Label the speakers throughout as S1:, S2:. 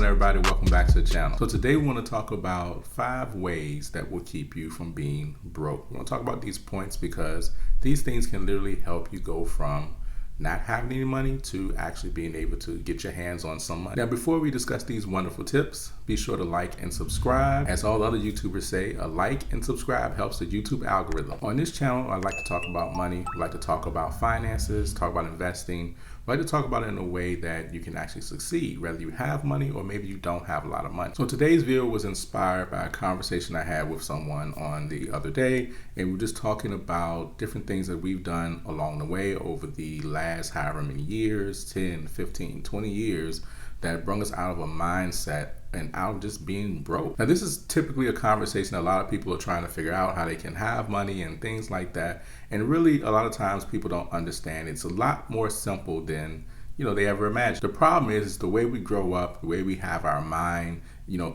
S1: everybody? Welcome back to the channel. So today we want to talk about 5 ways that will keep you from being broke. We want to talk about these points because these things can literally help you go from not having any money to actually being able to get your hands on some money. Now, before we discuss these wonderful tips, be sure to like and subscribe. As all other YouTubers say, a like and subscribe helps the YouTube algorithm. On this channel, I like to talk about money, I like to talk about finances, talk about investing. I like to talk about it in a way that you can actually succeed, whether you have money or maybe you don't have a lot of money. So today's video was inspired by a conversation I had with someone on the other day, and we were just talking about different things that we've done along the way over the last however many years, 10, 15, 20 years, that brought us out of a mindset and out of just being broke. Now, this is typically a conversation a lot of people are trying to figure out how they can have money and things like that. And really, a lot of times people don't understand. It's a lot more simple than they ever imagined. The problem is the way we grow up, the way we have our mind,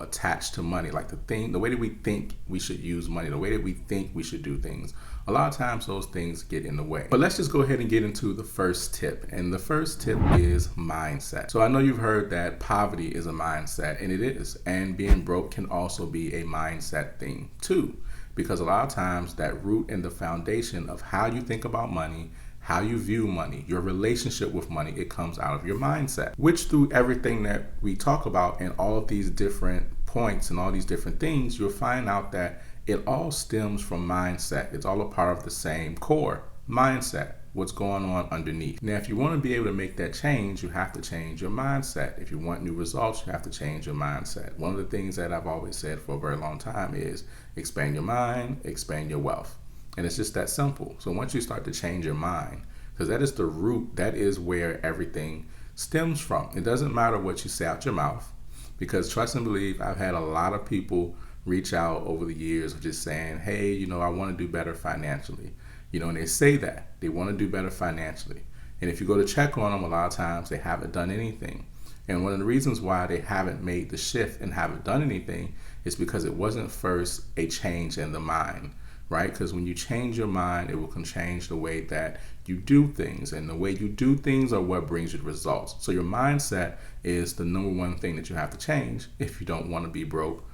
S1: attached to money, like the way that we think we should use money, the way that we think we should do things. A lot of times those things get in the way. But let's just go ahead and get into the first tip. And the first tip is mindset. So I know you've heard that poverty is a mindset, and it is. And being broke can also be a mindset thing too. Because a lot of times that root and the foundation of how you think about money, how you view money, your relationship with money, it comes out of your mindset. Which through everything that we talk about and all of these different points and all these different things, you'll find out that it all stems from mindset. It's all a part of the same core mindset, what's going on underneath. Now, if you want to be able to make that change, you have to change your mindset. If you want new results, you have to change your mindset. One of the things that I've always said for a very long time is expand your mind, expand your wealth. And it's just that simple. So once you start to change your mind, because that is the root, that is where everything stems from. It doesn't matter what you say out your mouth, because trust and believe, I've had a lot of people reach out over the years of just saying, hey, I want to do better financially. And they say that they want to do better financially. And if you go to check on them, a lot of times they haven't done anything. And one of the reasons why they haven't made the shift and haven't done anything is because it wasn't first a change in the mind, right? Because when you change your mind, it will change the way that you do things. And the way you do things are what brings you the results. So your mindset is the number one thing that you have to change if you don't want to be broke.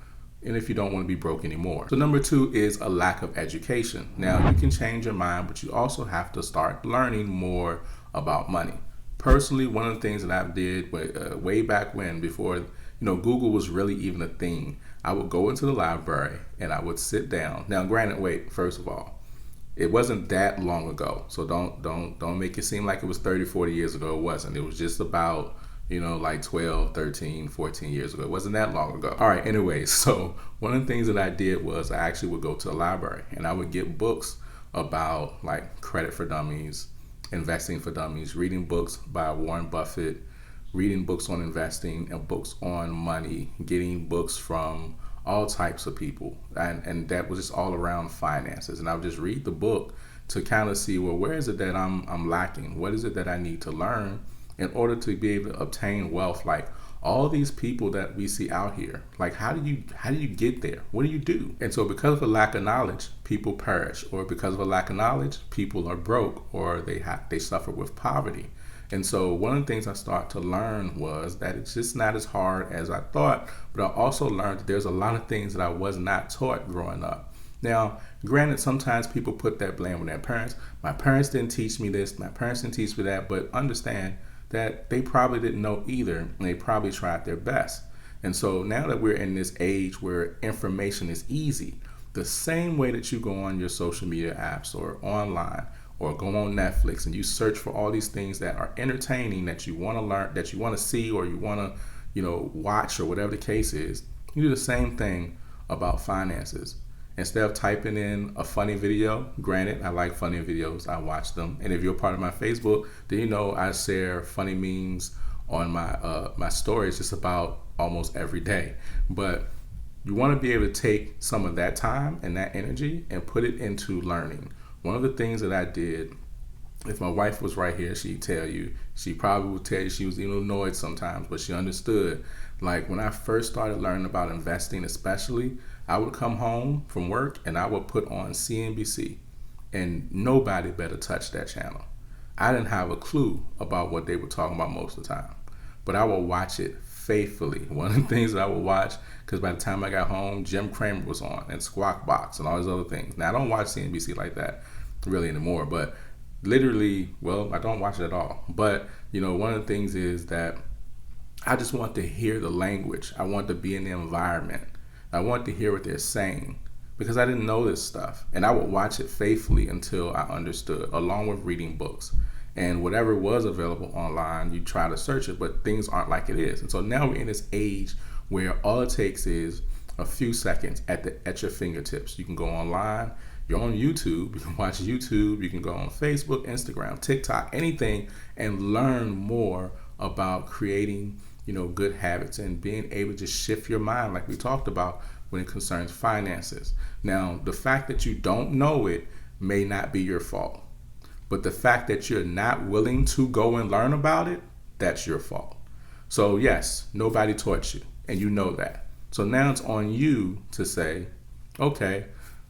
S1: And if you don't want to be broke anymore. So number 2 is a lack of education. Now, you can change your mind, but you also have to start learning more about money. Personally, one of the things that I did way back when, before Google was really even a thing, I would go into the library and I would sit down. Now, granted, wait, first of all, it wasn't that long ago. So don't make it seem like it was 30, 40 years ago. It wasn't. It was just about like 12, 13, 14 years ago. It wasn't that long ago. All right, anyways, so one of the things that I did was I actually would go to the library and I would get books about like credit for dummies, investing for dummies, reading books by Warren Buffett, reading books on investing and books on money, getting books from all types of people. And that was just all around finances. And I would just read the book to kind of see, well, where is it that I'm lacking? What is it that I need to learn in order to be able to obtain wealth? Like all these people that we see out here, like how do you get there? What do you do? And so because of a lack of knowledge, people perish, or because of a lack of knowledge, people are broke, or they suffer with poverty. And so one of the things I started to learn was that it's just not as hard as I thought, but I also learned that there's a lot of things that I was not taught growing up. Now, granted, sometimes people put that blame on their parents. My parents didn't teach me this, my parents didn't teach me that, but understand that they probably didn't know either, and they probably tried their best. And so now that we're in this age where information is easy, the same way that you go on your social media apps or online or go on Netflix and you search for all these things that are entertaining, that you want to learn, that you want to see, or you want to watch, or whatever the case is, you do the same thing about finances. Instead of typing in a funny video, granted, I like funny videos, I watch them. And if you're part of my Facebook, then I share funny memes on my stories just about almost every day. But you want to be able to take some of that time and that energy and put it into learning. One of the things that I did, if my wife was right here, she'd tell you, she probably would tell you she was even annoyed sometimes, but she understood. Like when I first started learning about investing especially, I would come home from work and I would put on CNBC, and nobody better touch that channel. I didn't have a clue about what they were talking about most of the time, but I would watch it faithfully. One of the things that I would watch, because by the time I got home, Jim Cramer was on, and Squawk Box and all these other things. Now, I don't watch CNBC like that really anymore, but literally, well, I don't watch it at all. But, one of the things is that I just want to hear the language. I want to be in the environment. I want to hear what they're saying, because I didn't know this stuff. And I would watch it faithfully until I understood, along with reading books. And whatever was available online, you try to search it, but things aren't like it is. And so now we're in this age where all it takes is a few seconds at your fingertips. You can go online, you're on YouTube, you can watch YouTube, you can go on Facebook, Instagram, TikTok, anything, and learn more about creating, good habits and being able to shift your mind, like we talked about when it concerns finances. Now, the fact that you don't know it may not be your fault, but the fact that you're not willing to go and learn about it, that's your fault. So yes, nobody taught you, and you know that. So now it's on you to say, okay,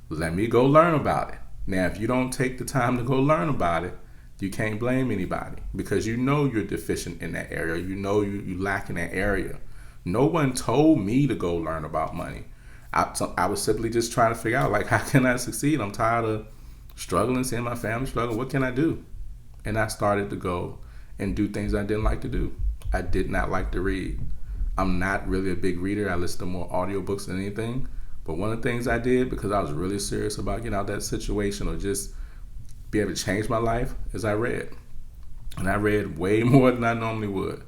S1: let me go learn about it. Now, if you don't take the time to go learn about it, you can't blame anybody, because you're deficient in that area. You lack in that area. No one told me to go learn about money. I was simply just trying to figure out, like, how can I succeed? I'm tired of struggling, seeing my family struggle. What can I do? And I started to go and do things I didn't like to do. I did not like to read. I'm not really a big reader. I listen to more audiobooks than anything. But one of the things I did, because I was really serious about getting out of that situation or just be able to change my life, is I read. And I read way more than I normally would.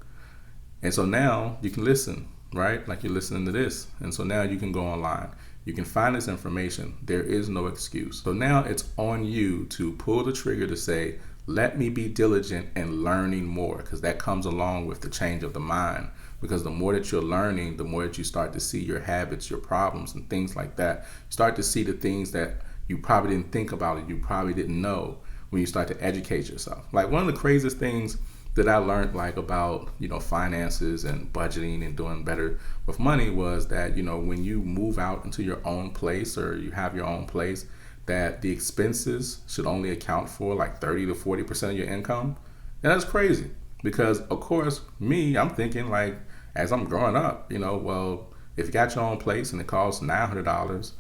S1: And so now you can listen, right? Like you're listening to this. And so now you can go online. You can find this information. There is no excuse. So now it's on you to pull the trigger to say, let me be diligent in learning more, because that comes along with the change of the mind. Because the more that you're learning, the more that you start to see your habits, your problems, and things like that. You start to see the things that you probably didn't think about it, you probably didn't know, when you start to educate yourself. Like, one of the craziest things that I learned, like, about, finances and budgeting and doing better with money was that, when you move out into your own place, or you have your own place, that the expenses should only account for like 30 to 40% of your income. And that's crazy, because of course, I'm thinking, like, as I'm growing up, well, if you got your own place and it costs $900,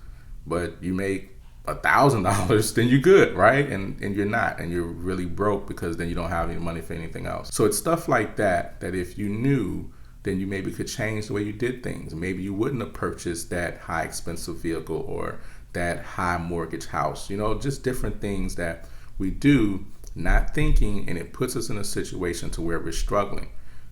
S1: but you make $1,000, then you're good, right? And you're not, and you're really broke, because then you don't have any money for anything else. So it's stuff like that if you knew, then you maybe could change the way you did things. Maybe you wouldn't have purchased that high expensive vehicle or that high mortgage house, just different things that we do not thinking, and it puts us in a situation to where we're struggling.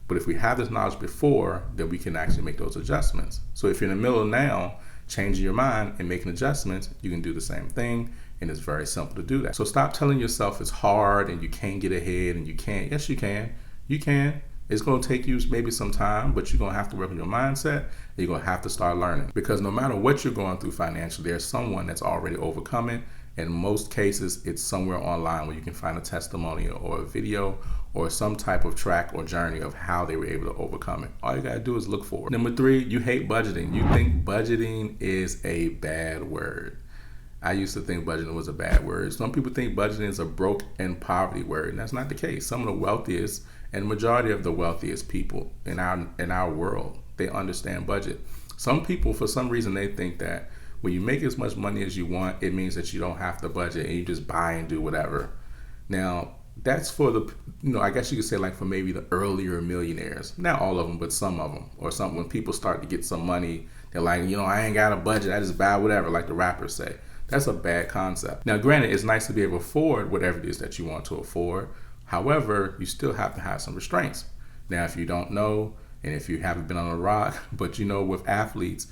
S1: But if we have this knowledge before, then we can actually make those adjustments. So if you're in the middle of now changing your mind and making adjustments, you can do the same thing, and it's very simple to do that. So stop telling yourself it's hard and you can't get ahead and you can't. Yes, you can. You can. It's going to take you maybe some time, but you're going to have to work on your mindset, and you're going to have to start learning. Because no matter what you're going through financially, there's someone that's already overcome it. In most cases, it's somewhere online where you can find a testimonial or a video or some type of track or journey of how they were able to overcome it. All you got to do is look for it. Number 3, you hate budgeting. You think budgeting is a bad word. I used to think budgeting was a bad word. Some people think budgeting is a broke and poverty word, and that's not the case. Some of the wealthiest and majority of the wealthiest people in our world, they understand budget. Some people, for some reason, they think that when you make as much money as you want, it means that you don't have to budget and you just buy and do whatever. Now, that's for the, I guess you could say, like, for maybe the earlier millionaires. Not all of them, but some of them. Or something, when people start to get some money, they're like, I ain't got a budget, I just buy whatever, like the rappers say. That's a bad concept. Now, granted, it's nice to be able to afford whatever it is that you want to afford. However, you still have to have some restraints. Now, if you don't know, and if you haven't been on a rock, but with athletes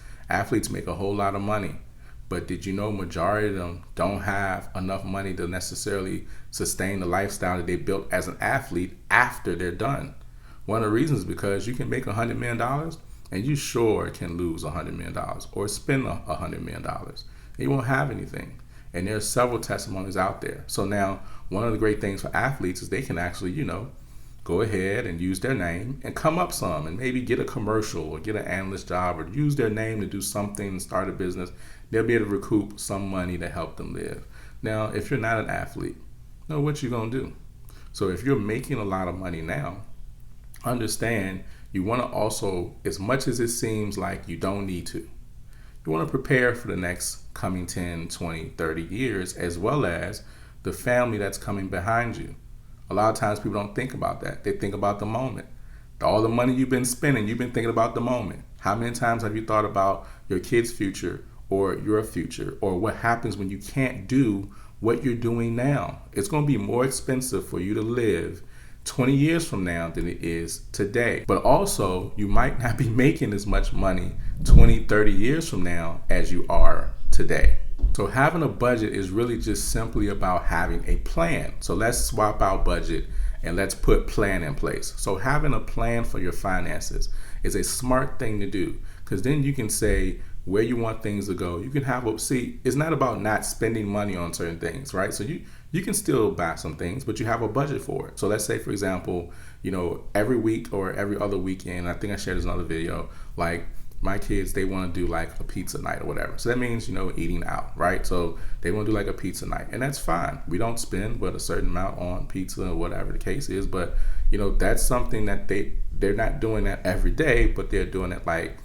S1: make a whole lot of money. But did you know majority of them don't have enough money to necessarily sustain the lifestyle that they built as an athlete after they're done? One of the reasons is because you can make $100 million and you sure can lose $100 million or spend $100 million. And you won't have anything. And there's several testimonies out there. So now, one of the great things for athletes is they can actually, go ahead and use their name and come up some and maybe get a commercial or get an analyst job or use their name to do something and start a business. They'll be able to recoup some money to help them live. Now, if you're not an athlete, what you gonna do? So if you're making a lot of money now understand you want to also, as much as it seems like you don't need to, you want to prepare for the next coming 10, 20, 30 years, as well as the family that's coming behind you. A lot of times people don't think about that. They think about the moment. All the money you've been spending, you've been thinking about the moment. How many times have you thought about your kid's future or your future, or what happens when you can't do what you're doing now? It's going to be more expensive for you to live 20 years from now than it is today. But also, you might not be making as much money 20, 30 years from now as you are today. So having a budget is really just simply about having a plan. So let's swap out budget and let's put plan in place. So having a plan for your finances is a smart thing to do, because then you can say where you want things to go. You can it's not about not spending money on certain things, right? So you can still buy some things, but you have a budget for it. So let's say, for example, every week or every other weekend, I think I shared this in another video, like my kids, they want to do like a pizza night or whatever. So that means, eating out, right? So they want to do like a pizza night, and that's fine. We don't spend but a certain amount on pizza or whatever the case is, but that's something that they're not doing that every day, but they're doing it like,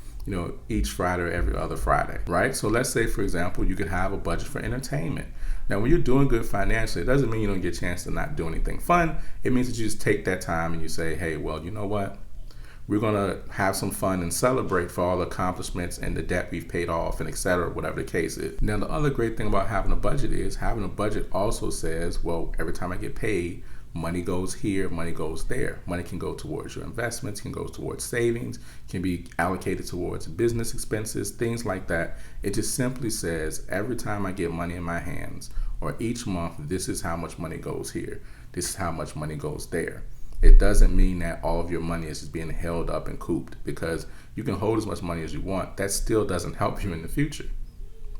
S1: each Friday or every other Friday, right? So let's say, for example, you could have a budget for entertainment. Now, when you're doing good financially, it doesn't mean you don't get a chance to not do anything fun. It means that you just take that time and you say, hey, well, you know what? We're going to have some fun and celebrate for all the accomplishments and the debt we've paid off and et cetera, whatever the case is. Now, the other great thing about having a budget is having a budget also says, well, every time I get paid, money goes here, money goes there. Money can go towards your investments, can go towards savings, can be allocated towards business expenses, things like that. It just simply says every time I get money in my hands, or each month, this is how much money goes here. This is how much money goes there. It doesn't mean that all of your money is just being held up and cooped, because you can hold as much money as you want. That still doesn't help you in the future.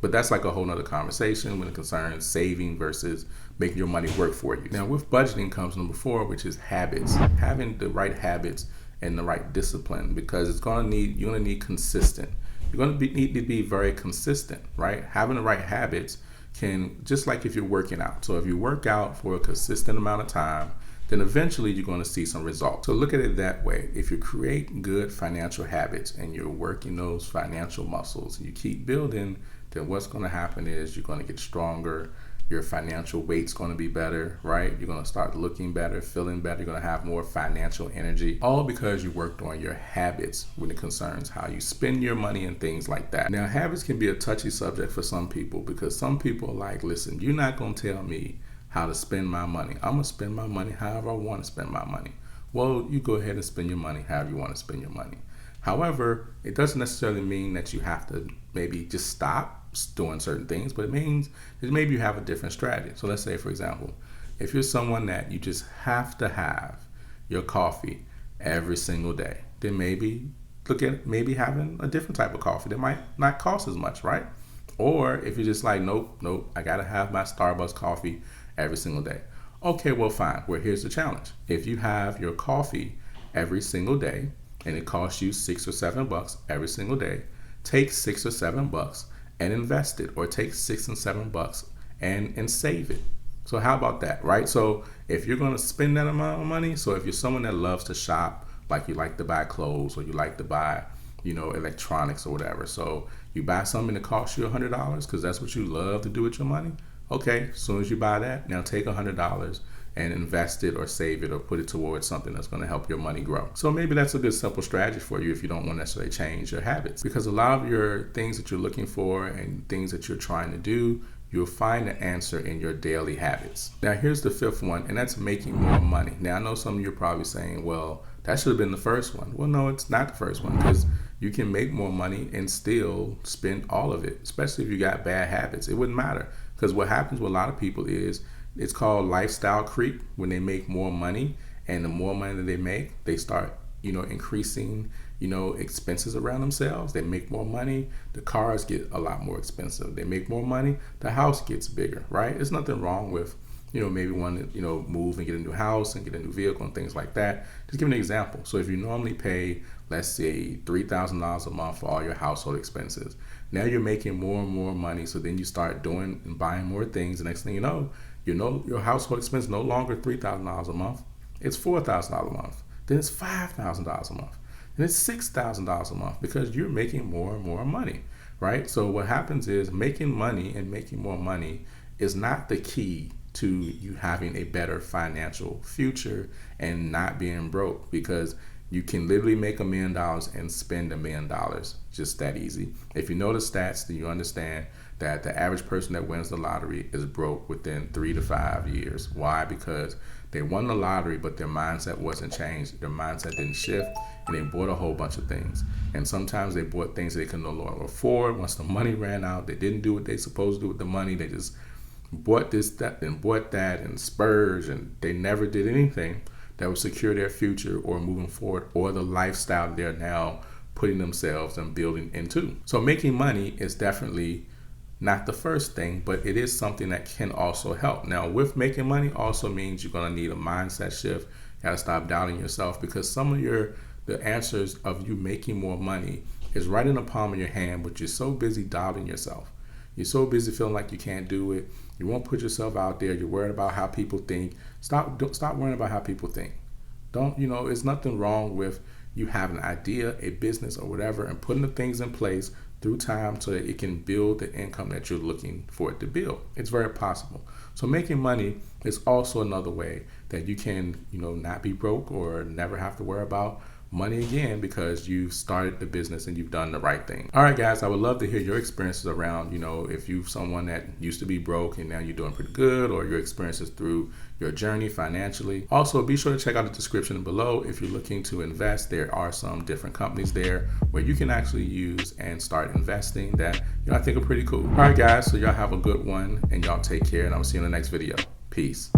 S1: But that's like a whole nother conversation when it concerns saving versus making your money work for you. Now, with budgeting comes number 4, which is habits. Having the right habits and the right discipline, because you're going to need consistent. You're going to need to be very consistent, right? Having the right habits can, just like if you're working out. So if you work out for a consistent amount of time, then eventually you're going to see some results. So look at it that way. If you create good financial habits and you're working those financial muscles and you keep building, then what's going to happen is you're going to get stronger. Your financial weight's going to be better, right? You're going to start looking better, feeling better. You're going to have more financial energy, all because you worked on your habits when it concerns how you spend your money and things like that. Now, habits can be a touchy subject for some people, because some people are like, listen, you're not going to tell me how to spend my money. I'm going to spend my money however I want to spend my money. Well, you go ahead and spend your money however you want to spend your money. However, it doesn't necessarily mean that you have to maybe just stop doing certain things, but it means that maybe you have a different strategy. So let's say, for example, if you're someone that you just have to have your coffee every single day, then maybe look at maybe having a different type of coffee that might not cost as much, right? Or if you're just like, nope, I got to have my Starbucks coffee every single day. Okay, well, fine. Well, here's the challenge. If you have your coffee every single day and it costs you $6 or $7 every single day, take $6 or $7 and invest it, or take $6 and $7 and save it. So how about that, right? So if you're going to spend that amount of money, so if you're someone that loves to shop, like you like to buy clothes or you like to buy, electronics or whatever. So you buy something that costs you $100 because that's what you love to do with your money. Okay, as soon as you buy that, now take $100 and invest it or save it or put it towards something that's going to help your money grow. So maybe that's a good simple strategy for you if you don't want to necessarily change your habits, because a lot of your things that you're looking for and things that you're trying to do, you'll find the answer in your daily habits. Now, here's the 5th one, and that's making more money. Now, I know some of you are probably saying, well, that should have been the first one. Well, no, it's not the first one, because you can make more money and still spend all of it, especially if you got bad habits. It wouldn't matter, because what happens with a lot of people is it's called lifestyle creep. When they make more money, and the more money that they make, they start, increasing, expenses around themselves. They make more money, the cars get a lot more expensive. They make more money, the house gets bigger, right? There's nothing wrong with, maybe want to, move and get a new house and get a new vehicle and things like that. Just give an example. So if you normally pay, let's say, $3,000 a month for all your household expenses, now you're making more and more money. So then you start doing and buying more things. The next thing you know, your household expense no longer $3,000 a month. It's $4,000 a month. then it's $5,000 a month, and it's $6,000 a month because you're making more and more money, right? So what happens is making money and making more money is not the key to you having a better financial future and not being broke, because you can literally make $1 million and spend $1 million, just that easy. If you know the stats, then you understand that the average person that wins the lottery is broke within 3 to 5 years. Why? Because they won the lottery, but their mindset wasn't changed. Their mindset didn't shift, and they bought a whole bunch of things. And sometimes they bought things they could no longer afford. Once the money ran out, they didn't do what they supposed to do with the money. They just bought this, that, and bought that, and splurged, and they never did anything that would secure their future or moving forward or the lifestyle they're now putting themselves and building into. So making money is definitely not the first thing, but it is something that can also help. Now, with making money also means you're going to need a mindset shift. You got to stop doubting yourself, because some of the answers of you making more money is right in the palm of your hand, but you're so busy doubting yourself. You're so busy feeling like you can't do it. You won't put yourself out there. You're worried about how people think. Stop worrying about how people think. There's nothing wrong with you having an idea, a business, or whatever, and putting the things in place through time so that it can build the income that you're looking for it to build. It's very possible. So making money is also another way that you can, not be broke or never have to worry about money again, because you've started the business and you've done the right thing. All right, guys, I would love to hear your experiences around, if you're someone that used to be broke and now you're doing pretty good, or your experiences through your journey financially. Also, be sure to check out the description below. If you're looking to invest, there are some different companies there where you can actually use and start investing that I think are pretty cool. All right, guys, so y'all have a good one, and y'all take care, and I'll see you in the next video. Peace.